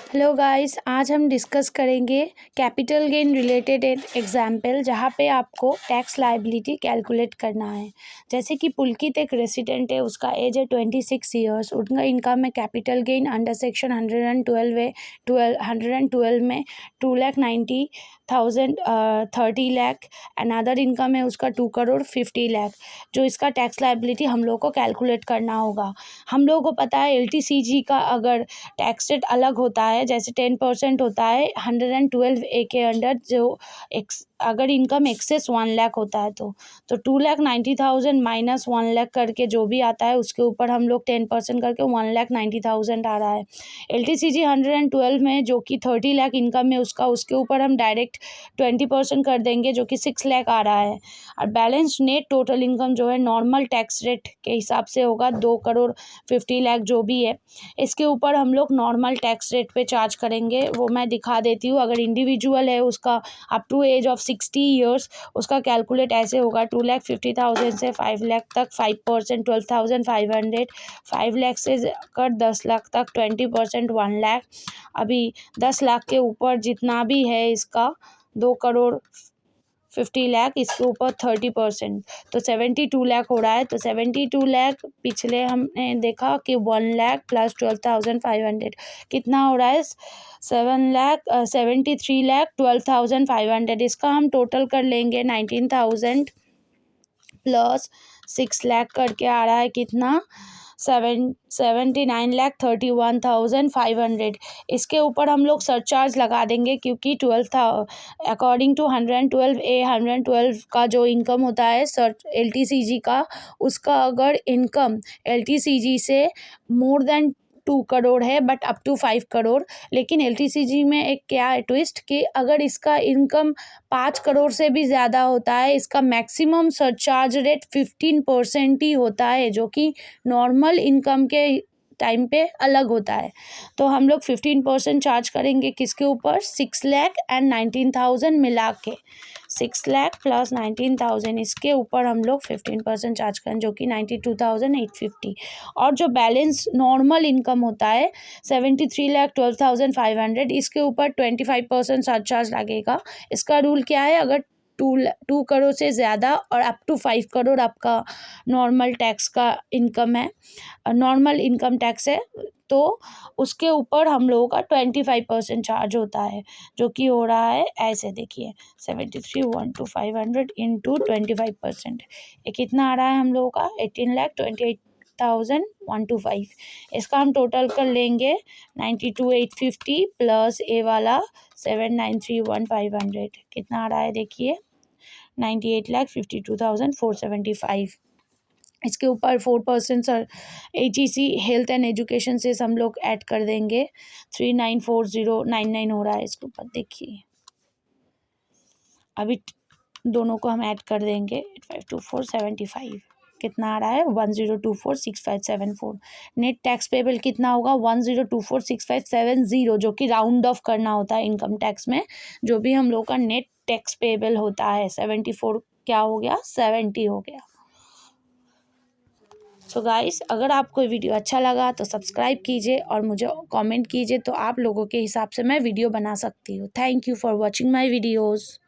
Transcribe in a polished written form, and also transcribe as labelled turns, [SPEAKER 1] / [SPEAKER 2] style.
[SPEAKER 1] Hello guys, आज हम discuss करेंगे कैपिटल गेन रिलेटेड एग्जाम्पल जहाँ पे आपको टैक्स लायबिलिटी कैलकुलेट करना है। जैसे कि पुलकित एक रेसिडेंट है, उसका एज है 26 ईयर्स, उनका इनकम है कैपिटल गेन अंडर सेक्शन 112 है 112 में 2,90,000 30 लाख एंड अदर इनकम है उसका 2 करोड़ 50 लाख। जो इसका टैक्स लायबिलिटी हम लोग को कैलकुलेट करना होगा। हम लोगों को पता है LTCG का अगर टैक्स रेट अलग होता है, जैसे 10% होता है 112A के अंडर, जो अगर इनकम एक्सेस 1 लाख होता है तो 2,90,000 माइनस 1 लाख करके जो भी आता है उसके ऊपर हम लोग 10% करके 1,90,000 आ रहा है। LTCG 112 में जो कि 30 लाख इनकम है उसके ऊपर हम डायरेक्ट 20% कर देंगे जो कि 6 लाख आ रहा है। और बैलेंस नेट टोटल इनकम जो है नॉर्मल टैक्स रेट के हिसाब से होगा 2 करोड़ 50 लाख जो भी है, इसके ऊपर हम लोग नॉर्मल टैक्स रेट पे चार्ज करेंगे। वो मैं दिखा देती हूँ। अगर इंडिविजुअल है उसका up to age of 60 years उसका कैलकुलेट ऐसे होगा 2,50,000 से 5 लाख तक 5% 12,500, 5 लाख से कर 10 लाख तक 20% 1 लाख। अभी 10 लाख के ऊपर जितना भी है इसका 2 करोड़ 50 लाख, इसके ऊपर 30% तो 72 लाख हो रहा है। तो 72 लाख पिछले हमने देखा कि 1 लाख प्लस 12,500 कितना हो रहा है 73 लाख 12,500। इसका हम टोटल कर लेंगे 19,000 प्लस 6 लाख करके आ रहा है कितना 79,31,500। इसके ऊपर हम लोग सरचार्ज लगा देंगे क्योंकि 12 था अकॉर्डिंग टू 112A 112 का जो इनकम होता है LTCG का, उसका अगर इनकम LTCG से मोर देन 2 करोड़ है बट अप टू 5 करोड़, लेकिन LTCG में एक क्या है ट्विस्ट कि अगर इसका इनकम 5 करोड़ से भी ज़्यादा होता है, इसका मैक्सिमम सरचार्ज रेट 15% ही होता है, जो कि नॉर्मल इनकम के टाइम पे अलग होता है। तो हम लोग 15% चार्ज करेंगे किसके ऊपर 6 लाख एंड 19,000 मिला के 6 लाख प्लस 19,000, इसके ऊपर हम लोग 15% चार्ज करें जो कि 92,850। और जो बैलेंस नॉर्मल इनकम होता है 73,12,500, इसके ऊपर 25% सरचार्ज लगेगा। इसका रूल क्या है, अगर 2 करोड़ से ज़्यादा और अप टू 5 करोड़ आपका नॉर्मल टैक्स का इनकम है, नॉर्मल इनकम टैक्स है, तो उसके ऊपर हम लोगों का 25% चार्ज होता है, जो कि हो रहा है ऐसे देखिए 73,125 इंटू 25%, ये कितना आ रहा है हम लोगों का 18,28,125। इसका हम टोटल कर लेंगे 92,850 प्लस ए वाला 7,93,1,500, कितना आ रहा है देखिए 98,52,475। इसके ऊपर 4% sir HEC health and education से हम लोग ऐड कर देंगे 394099 हो रहा है। इसके ऊपर देखिए अभी दोनों को हम ऐड कर देंगे 852475, कितना आ रहा है 10246574। नेट टैक्स पेबल कितना होगा 10246570, जो कि राउंड ऑफ करना होता है इनकम टैक्स में। जो भी हम लोग का नेट टैक्स पेबल होता है 74 क्या हो गया 70 हो गया। सो गाइस, अगर आपको वीडियो अच्छा लगा तो सब्सक्राइब कीजिए और मुझे कमेंट कीजिए, तो आप लोगों के हिसाब से मैं वीडियो बना सकती हूँ। Thank you for watching my videos.